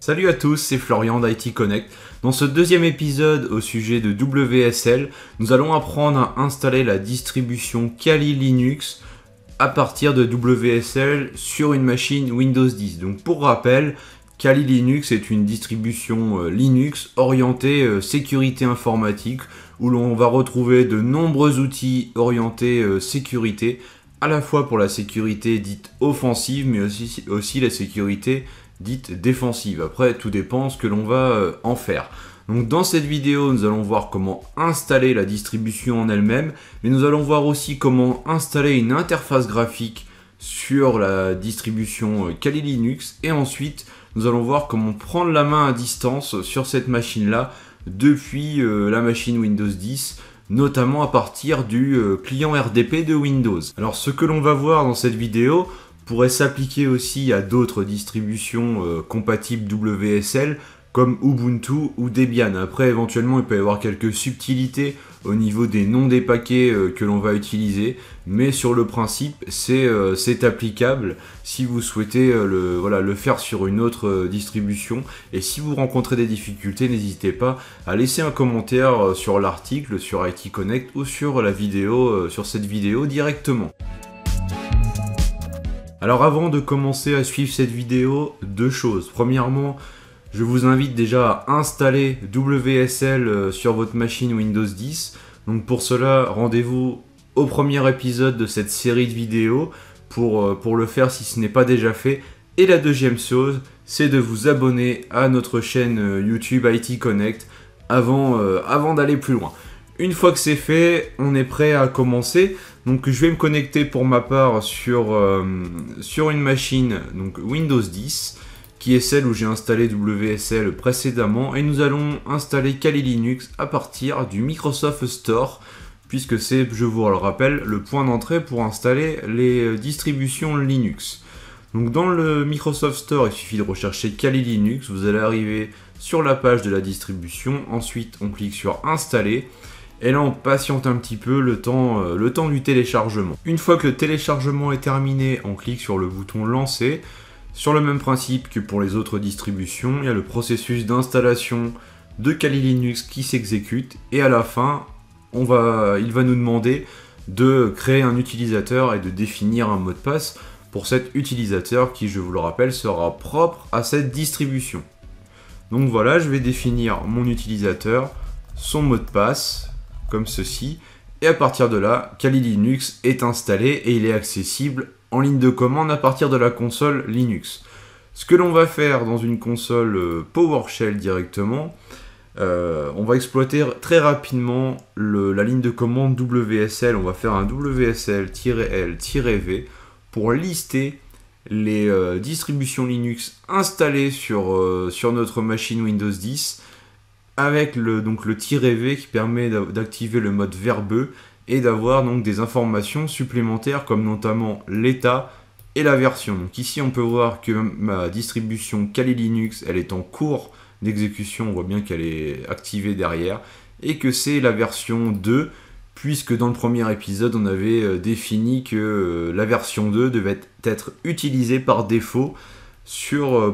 Salut à tous, c'est Florian d'IT Connect. Dans ce deuxième épisode au sujet de WSL, nous allons apprendre à installer la distribution Kali Linux à partir de WSL sur une machine Windows 10. Donc pour rappel, Kali Linux est une distribution Linux orientée sécurité informatique où l'on va retrouver de nombreux outils orientés sécurité, à la fois pour la sécurité dite offensive mais aussi la sécurité dite défensive. Après, tout dépend ce que l'on va en faire. Donc dans cette vidéo, nous allons voir comment installer la distribution en elle-même, mais nous allons voir aussi comment installer une interface graphique sur la distribution Kali Linux, et ensuite nous allons voir comment prendre la main à distance sur cette machine-là depuis la machine Windows 10, notamment à partir du client RDP de Windows. Alors ce que l'on va voir dans cette vidéo pourrait s'appliquer aussi à d'autres distributions compatibles WSL comme Ubuntu ou Debian. Après, éventuellement, il peut y avoir quelques subtilités au niveau des noms des paquets que l'on va utiliser, mais sur le principe, c'est applicable si vous souhaitez le faire sur une autre distribution. Et si vous rencontrez des difficultés, n'hésitez pas à laisser un commentaire sur l'article, sur IT Connect ou sur la vidéo, sur cette vidéo directement. Alors avant de commencer à suivre cette vidéo, deux choses. Premièrement, je vous invite déjà à installer WSL sur votre machine Windows 10. Donc pour cela, rendez-vous au premier épisode de cette série de vidéos pour le faire si ce n'est pas déjà fait. Et la deuxième chose, c'est de vous abonner à notre chaîne YouTube IT Connect avant d'aller plus loin. Une fois que c'est fait, on est prêt à commencer. Donc je vais me connecter pour ma part sur une machine donc Windows 10, qui est celle où j'ai installé WSL précédemment, et nous allons installer Kali Linux à partir du Microsoft Store, puisque c'est, je vous le rappelle, le point d'entrée pour installer les distributions Linux. Donc dans le Microsoft Store, il suffit de rechercher Kali Linux, vous allez arriver sur la page de la distribution, ensuite on clique sur installer. Et là, on patiente un petit peu le temps du téléchargement. Une fois que le téléchargement est terminé, on clique sur le bouton lancer. Sur le même principe que pour les autres distributions, il y a le processus d'installation de Kali Linux qui s'exécute. Et à la fin, il va nous demander de créer un utilisateur et de définir un mot de passe pour cet utilisateur qui, je vous le rappelle, sera propre à cette distribution. Donc voilà, je vais définir mon utilisateur, son mot de passe, comme ceci, et à partir de là, Kali Linux est installé et il est accessible en ligne de commande à partir de la console Linux. Ce que l'on va faire dans une console PowerShell directement, on va exploiter très rapidement la ligne de commande WSL. On va faire un WSL-L-V pour lister les distributions Linux installées sur notre machine Windows 10, avec le -V qui permet d'activer le mode verbeux et d'avoir donc des informations supplémentaires comme notamment l'état et la version. Donc ici on peut voir que ma distribution Kali Linux, elle est en cours d'exécution, on voit bien qu'elle est activée derrière, et que c'est la version 2, puisque dans le premier épisode on avait défini que la version 2 devait être utilisée par défaut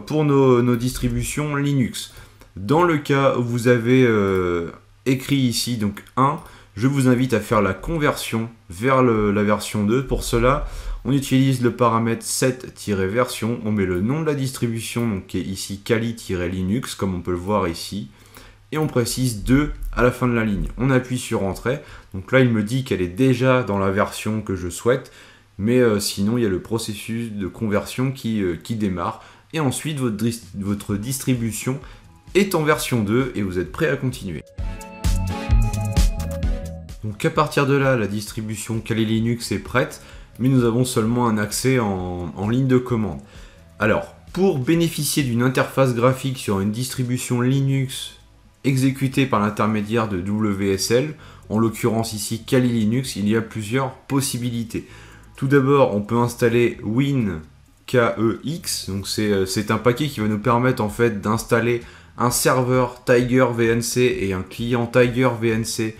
pour nos distributions Linux. Dans le cas où vous avez écrit ici donc 1, je vous invite à faire la conversion vers la version 2. Pour cela, on utilise le paramètre set-version, on met le nom de la distribution, donc qui est ici Kali-Linux, comme on peut le voir ici, et on précise 2 à la fin de la ligne. On appuie sur Entrée, donc là il me dit qu'elle est déjà dans la version que je souhaite, mais sinon il y a le processus de conversion qui démarre, et ensuite votre distribution est en version 2 et vous êtes prêt à continuer. Donc à partir de là, la distribution Kali Linux est prête, mais nous avons seulement un accès en ligne de commande. Alors, pour bénéficier d'une interface graphique sur une distribution Linux exécutée par l'intermédiaire de WSL, en l'occurrence ici Kali Linux, il y a plusieurs possibilités. Tout d'abord, on peut installer WinKEX, donc c'est un paquet qui va nous permettre en fait d'installer un serveur Tiger VNC et un client Tiger VNC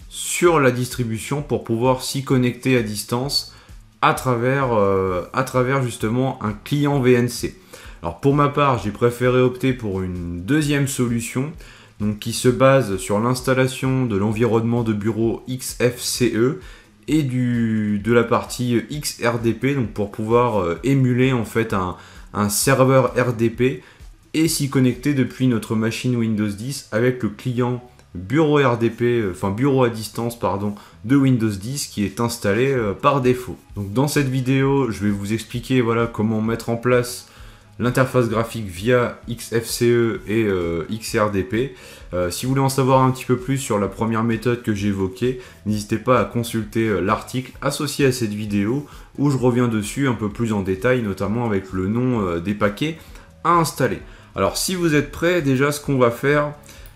sur la distribution pour pouvoir s'y connecter à distance à travers justement un client VNC. Alors pour ma part, j'ai préféré opter pour une deuxième solution, donc qui se base sur l'installation de l'environnement de bureau XFCE et de la partie XRDP, donc pour pouvoir émuler en fait un serveur RDP et s'y connecter depuis notre machine Windows 10 avec le client bureau RDP, enfin bureau à distance pardon, de Windows 10 qui est installé par défaut. Donc dans cette vidéo, je vais vous expliquer voilà comment mettre en place l'interface graphique via XFCE et XRDP. Si vous voulez en savoir un petit peu plus sur la première méthode que j'ai évoquée, n'hésitez pas à consulter l'article associé à cette vidéo où je reviens dessus un peu plus en détail, notamment avec le nom des paquets à installer. Alors si vous êtes prêts, déjà ce qu'on va faire,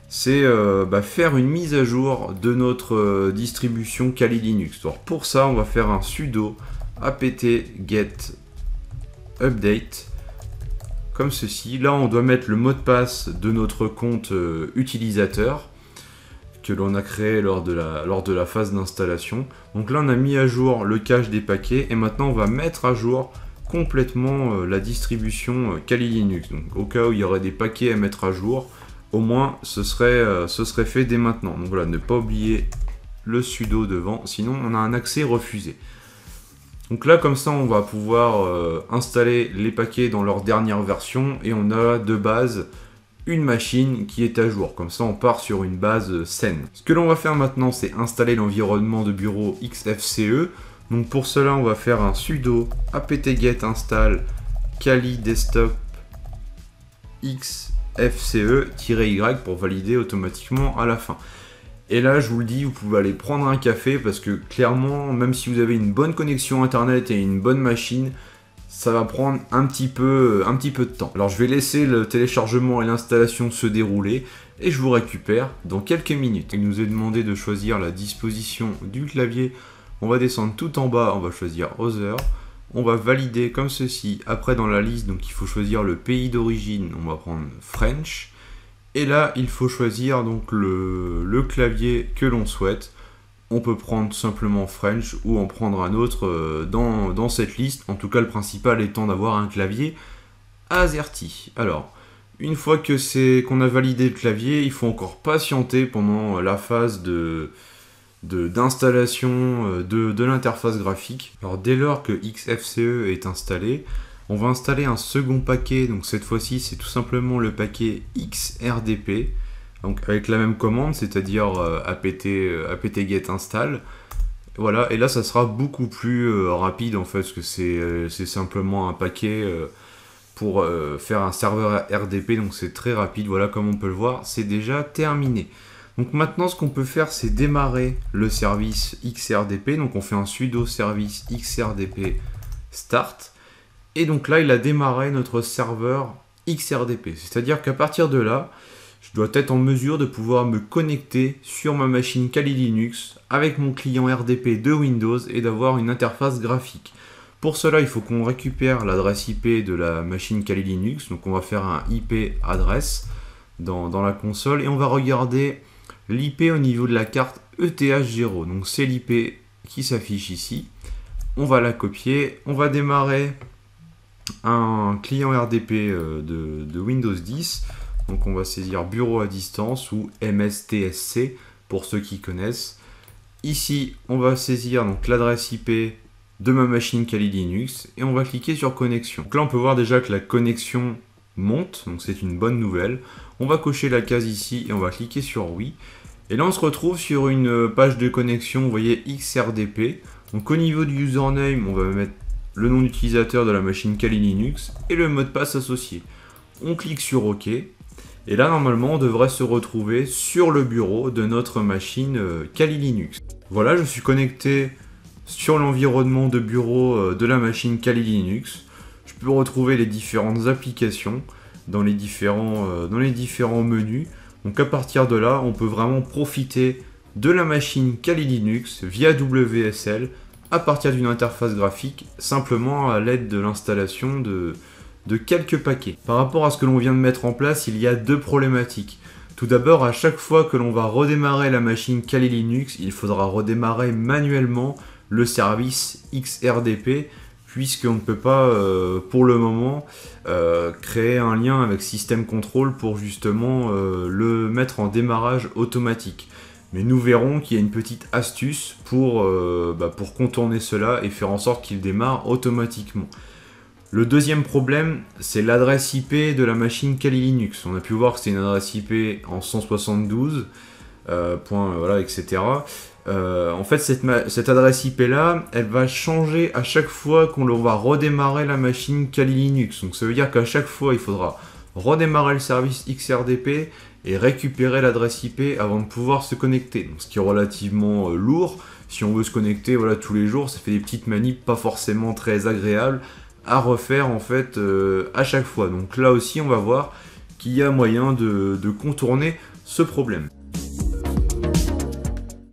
c'est faire une mise à jour de notre distribution Kali Linux. Alors pour ça, on va faire un sudo apt-get update comme ceci. Là, on doit mettre le mot de passe de notre compte utilisateur que l'on a créé lors de la phase d'installation. Donc là, on a mis à jour le cache des paquets et maintenant, on va mettre à jour complètement la distribution Kali Linux. Donc au cas où il y aurait des paquets à mettre à jour, au moins ce serait fait dès maintenant. Donc voilà, ne pas oublier le sudo devant, sinon on a un accès refusé. Donc là, comme ça, on va pouvoir installer les paquets dans leur dernière version et on a de base une machine qui est à jour. Comme ça, on part sur une base saine. Ce que l'on va faire maintenant, c'est installer l'environnement de bureau XFCE. Donc pour cela, on va faire un sudo apt-get install Kali desktop XFCE-y pour valider automatiquement à la fin. Et là, je vous le dis, vous pouvez aller prendre un café parce que clairement, même si vous avez une bonne connexion internet et une bonne machine, ça va prendre un petit peu de temps. Alors, je vais laisser le téléchargement et l'installation se dérouler et je vous récupère dans quelques minutes. Il nous est demandé de choisir la disposition du clavier. On va descendre tout en bas, on va choisir Other. On va valider comme ceci. Après, dans la liste, donc il faut choisir le pays d'origine. On va prendre French. Et là, il faut choisir donc le clavier que l'on souhaite. On peut prendre simplement French ou en prendre un autre dans cette liste. En tout cas, le principal étant d'avoir un clavier AZERTY. Alors, une fois qu'on a validé le clavier, il faut encore patienter pendant la phase d'installation de l'interface graphique. Alors, dès lors que XFCE est installé, on va installer un second paquet, donc cette fois-ci c'est tout simplement le paquet XRDP, donc avec la même commande, c'est-à-dire apt-get install. Voilà, et là ça sera beaucoup plus rapide en fait, parce que c'est simplement un paquet pour faire un serveur RDP, donc c'est très rapide. Voilà, comme on peut le voir, c'est déjà terminé. Donc maintenant ce qu'on peut faire, c'est démarrer le service XRDP, donc on fait un sudo service XRDP start. Et donc là, il a démarré notre serveur XRDP. C'est-à-dire qu'à partir de là, je dois être en mesure de pouvoir me connecter sur ma machine Kali Linux avec mon client RDP de Windows et d'avoir une interface graphique. Pour cela, il faut qu'on récupère l'adresse IP de la machine Kali Linux. Donc on va faire un IP adresse dans la console et on va regarder l'IP au niveau de la carte ETH0. Donc c'est l'IP qui s'affiche ici. On va la copier, on va démarrer un client RDP de Windows 10. Donc on va saisir bureau à distance ou MSTSC pour ceux qui connaissent. Ici, on va saisir donc l'adresse IP de ma machine Kali Linux et on va cliquer sur connexion. Donc là, on peut voir déjà que la connexion monte, donc c'est une bonne nouvelle. On va cocher la case ici et on va cliquer sur oui. Et là, on se retrouve sur une page de connexion, vous voyez XRDP. Donc au niveau du username, on va mettre le nom d'utilisateur de la machine Kali Linux et le mot de passe associé. On clique sur OK. Et là, normalement, on devrait se retrouver sur le bureau de notre machine Kali Linux. Voilà, je suis connecté sur l'environnement de bureau de la machine Kali Linux. Je peux retrouver les différentes applications dans les différents menus. Donc à partir de là, on peut vraiment profiter de la machine Kali Linux via WSL à partir d'une interface graphique, simplement à l'aide de l'installation de quelques paquets. Par rapport à ce que l'on vient de mettre en place, il y a deux problématiques. Tout d'abord, à chaque fois que l'on va redémarrer la machine Kali Linux, il faudra redémarrer manuellement le service XRDP, puisqu'on ne peut pas, pour le moment, créer un lien avec System Control pour justement le mettre en démarrage automatique. Mais nous verrons qu'il y a une petite astuce pour contourner cela et faire en sorte qu'il démarre automatiquement. Le deuxième problème, c'est l'adresse IP de la machine Kali Linux. On a pu voir que c'est une adresse IP en 172, etc. En fait, cette adresse IP là, elle va changer à chaque fois qu'on va redémarrer la machine Kali Linux. Donc ça veut dire qu'à chaque fois, il faudra redémarrer le service XRDP et récupérer l'adresse IP avant de pouvoir se connecter. Donc, ce qui est relativement lourd. Si on veut se connecter tous les jours, ça fait des petites manips pas forcément très agréables à refaire en fait à chaque fois. Donc là aussi, on va voir qu'il y a moyen de contourner ce problème.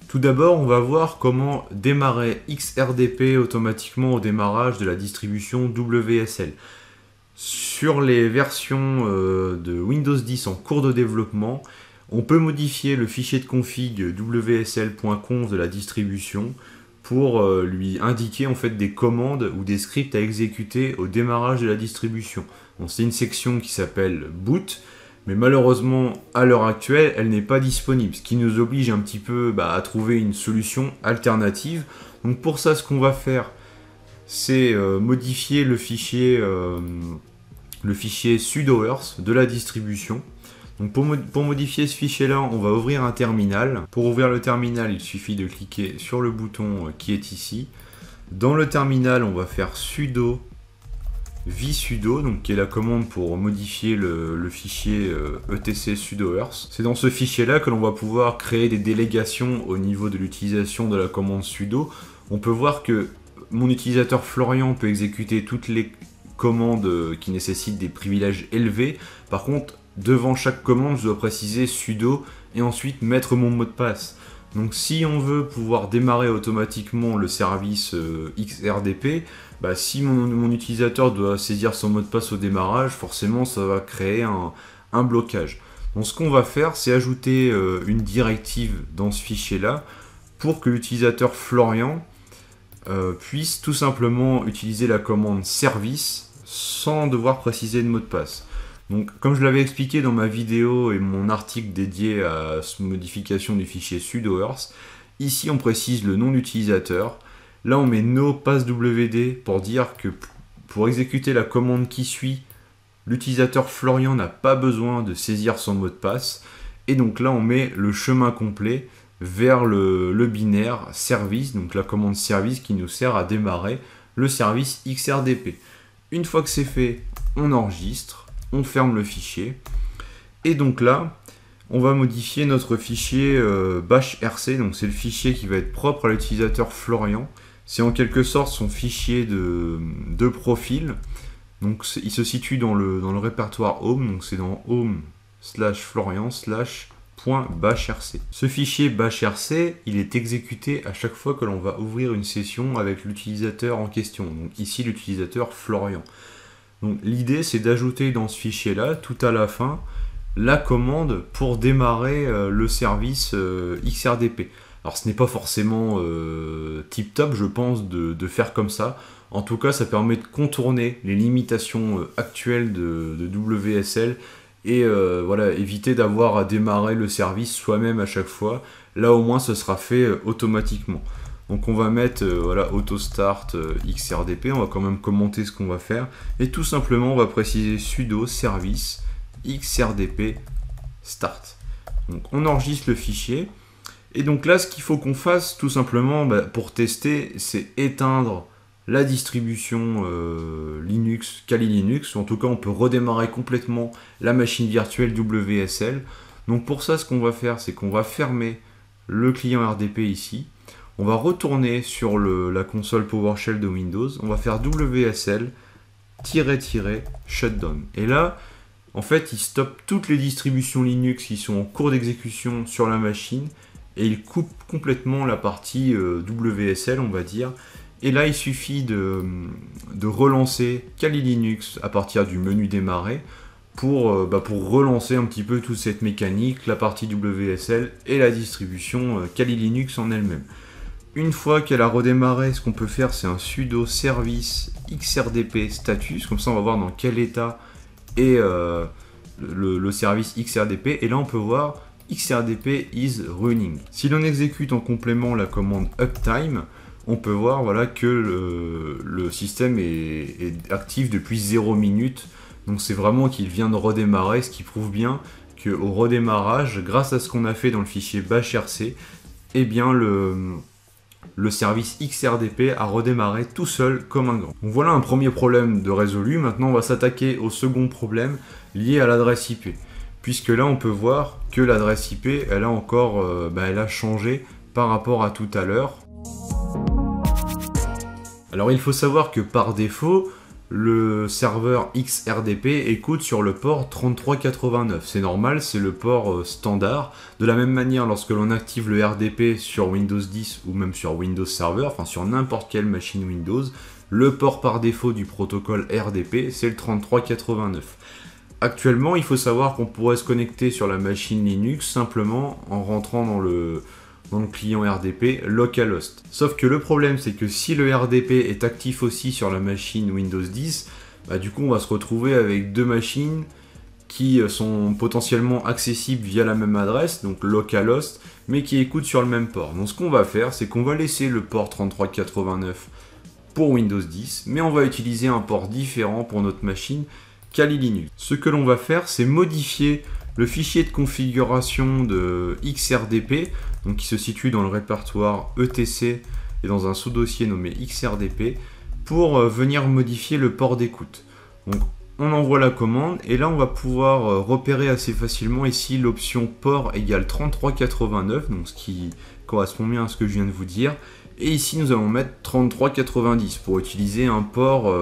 Tout d'abord, on va voir comment démarrer XRDP automatiquement au démarrage de la distribution WSL. Sur les versions de Windows 10 en cours de développement, on peut modifier le fichier de config wsl.conf de la distribution pour lui indiquer en fait des commandes ou des scripts à exécuter au démarrage de la distribution. Bon, c'est une section qui s'appelle boot, mais malheureusement à l'heure actuelle elle n'est pas disponible, ce qui nous oblige un petit peu à trouver une solution alternative. Donc pour ça, ce qu'on va faire, c'est modifier le fichier sudoers de la distribution. Donc pour modifier ce fichier-là, on va ouvrir un terminal. Pour ouvrir le terminal, il suffit de cliquer sur le bouton qui est ici. Dans le terminal, on va faire sudo vsudo, donc qui est la commande pour modifier le fichier etc sudoers. C'est dans ce fichier-là que l'on va pouvoir créer des délégations au niveau de l'utilisation de la commande sudo. On peut voir que mon utilisateur Florian peut exécuter toutes les commandes qui nécessitent des privilèges élevés. Par contre, devant chaque commande, je dois préciser sudo et ensuite mettre mon mot de passe. Donc si on veut pouvoir démarrer automatiquement le service XRDP, si mon utilisateur doit saisir son mot de passe au démarrage, forcément ça va créer un blocage. Donc ce qu'on va faire, c'est ajouter une directive dans ce fichier-là pour que l'utilisateur Florian puisse tout simplement utiliser la commande service sans devoir préciser de mot de passe. Donc, comme je l'avais expliqué dans ma vidéo et mon article dédié à cette modification du fichier sudoers, ici on précise le nom d'utilisateur. Là on met no passwd pour dire que pour exécuter la commande qui suit, l'utilisateur Florian n'a pas besoin de saisir son mot de passe. Et donc là on met le chemin complet vers le binaire service, donc la commande service qui nous sert à démarrer le service XRDP. Une fois que c'est fait, on enregistre. On ferme le fichier et donc là on va modifier notre fichier bashrc, donc c'est le fichier qui va être propre à l'utilisateur Florian. C'est en quelque sorte son fichier de profil, donc il se situe dans le répertoire home, donc c'est dans home/florian/.bashrc. Ce fichier bashrc, il est exécuté à chaque fois que l'on va ouvrir une session avec l'utilisateur en question, donc ici l'utilisateur Florian. Donc l'idée, c'est d'ajouter dans ce fichier-là, tout à la fin, la commande pour démarrer le service XRDP. Alors ce n'est pas forcément tip-top, je pense, de faire comme ça. En tout cas, ça permet de contourner les limitations actuelles de WSL et éviter d'avoir à démarrer le service soi-même à chaque fois. Là, au moins, ce sera fait automatiquement. Donc on va mettre auto start XRDP, on va quand même commenter ce qu'on va faire et tout simplement on va préciser sudo service XRDP start. Donc on enregistre le fichier et donc là ce qu'il faut qu'on fasse tout simplement pour tester, c'est éteindre la distribution Linux, Kali Linux, ou en tout cas on peut redémarrer complètement la machine virtuelle WSL. Donc pour ça ce qu'on va faire, c'est qu'on va fermer le client RDP ici. On va retourner sur la console PowerShell de Windows, on va faire WSL-shutdown. Et là, en fait, il stoppe toutes les distributions Linux qui sont en cours d'exécution sur la machine et il coupe complètement la partie WSL, on va dire. Et là, il suffit de relancer Kali Linux à partir du menu démarrer pour relancer un petit peu toute cette mécanique, la partie WSL et la distribution Kali Linux en elle-même. Une fois qu'elle a redémarré, ce qu'on peut faire, c'est un sudo service xrdp status. Comme ça, on va voir dans quel état est le service xrdp. Et là, on peut voir xrdp is running. Si l'on exécute en complément la commande uptime, on peut voir voilà, que le système est actif depuis 0 minutes. Donc c'est vraiment qu'il vient de redémarrer, ce qui prouve bien qu'au redémarrage, grâce à ce qu'on a fait dans le fichier bashrc, eh bien le service XRDP a redémarré tout seul comme un grand. Donc voilà un premier problème de résolu. Maintenant, on va s'attaquer au second problème lié à l'adresse IP. Puisque là, on peut voir que l'adresse IP, elle a encore elle a changé par rapport à tout à l'heure. Alors, il faut savoir que par défaut, le serveur XRDP écoute sur le port 3389. C'est normal, c'est le port standard. De la même manière, lorsque l'on active le RDP sur Windows 10 ou même sur Windows Server, enfin sur n'importe quelle machine Windows, le port par défaut du protocole RDP, c'est le 3389. Actuellement, il faut savoir qu'on pourrait se connecter sur la machine Linux simplement en rentrant dans le client RDP localhost. Sauf que le problème, c'est que si le RDP est actif aussi sur la machine Windows 10, du coup on va se retrouver avec deux machines qui sont potentiellement accessibles via la même adresse, donc localhost, mais qui écoutent sur le même port. Donc ce qu'on va faire, c'est qu'on va laisser le port 3389 pour Windows 10, mais on va utiliser un port différent pour notre machine Kali Linux. Ce que l'on va faire, c'est modifier le fichier de configuration de XRDP, donc qui se situe dans le répertoire etc et dans un sous-dossier nommé XRDP, pour venir modifier le port d'écoute. Donc on envoie la commande et là on va pouvoir repérer assez facilement ici l'option port égale 3389, donc ce qui correspond bien à ce que je viens de vous dire. Et ici nous allons mettre 3390 pour utiliser un port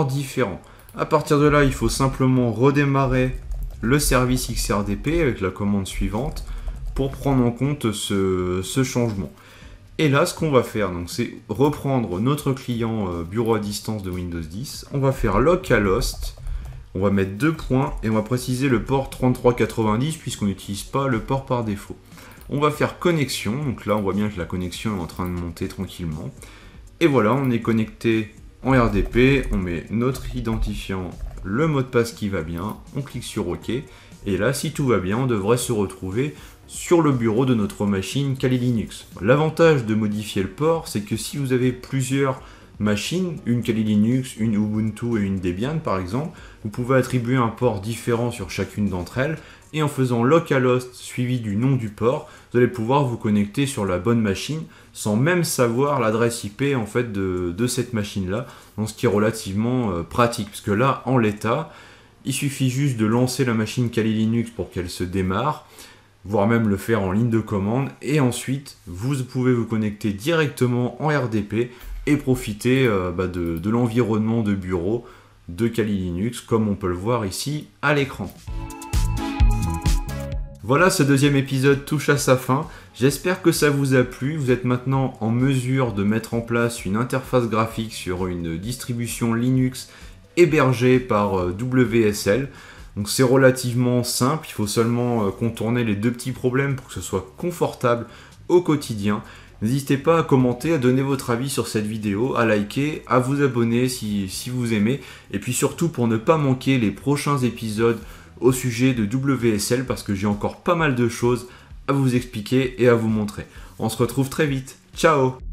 différent. À partir de là, il faut simplement redémarrer le service XRDP avec la commande suivante pour prendre en compte ce changement. Et là, ce qu'on va faire, c'est reprendre notre client bureau à distance de Windows 10. On va faire localhost, on va mettre 2 points et on va préciser le port 3390 puisqu'on n'utilise pas le port par défaut. On va faire connexion, donc là on voit bien que la connexion est en train de monter tranquillement. Et voilà, on est connecté en RDP, on met notre identifiant, le mot de passe qui va bien, on clique sur OK, et là, si tout va bien, on devrait se retrouver sur le bureau de notre machine Kali Linux. L'avantage de modifier le port, c'est que si vous avez plusieurs machines, une Kali Linux, une Ubuntu et une Debian par exemple, vous pouvez attribuer un port différent sur chacune d'entre elles, et en faisant localhost suivi du nom du port, vous allez pouvoir vous connecter sur la bonne machine sans même savoir l'adresse IP en fait de cette machine-là, donc ce qui est relativement pratique, parce que là, en l'état, il suffit juste de lancer la machine Kali Linux pour qu'elle se démarre, voire même le faire en ligne de commande, et ensuite, vous pouvez vous connecter directement en RDP et profiter de l'environnement de bureau de Kali Linux, comme on peut le voir ici à l'écran. Voilà, ce deuxième épisode touche à sa fin. J'espère que ça vous a plu. Vous êtes maintenant en mesure de mettre en place une interface graphique sur une distribution Linux hébergée par WSL. Donc c'est relativement simple, il faut seulement contourner les deux petits problèmes pour que ce soit confortable au quotidien. N'hésitez pas à commenter, à donner votre avis sur cette vidéo, à liker, à vous abonner si vous aimez. Et puis surtout pour ne pas manquer les prochains épisodes au sujet de WSL, parce que j'ai encore pas mal de choses à vous expliquer et à vous montrer. On se retrouve très vite. Ciao!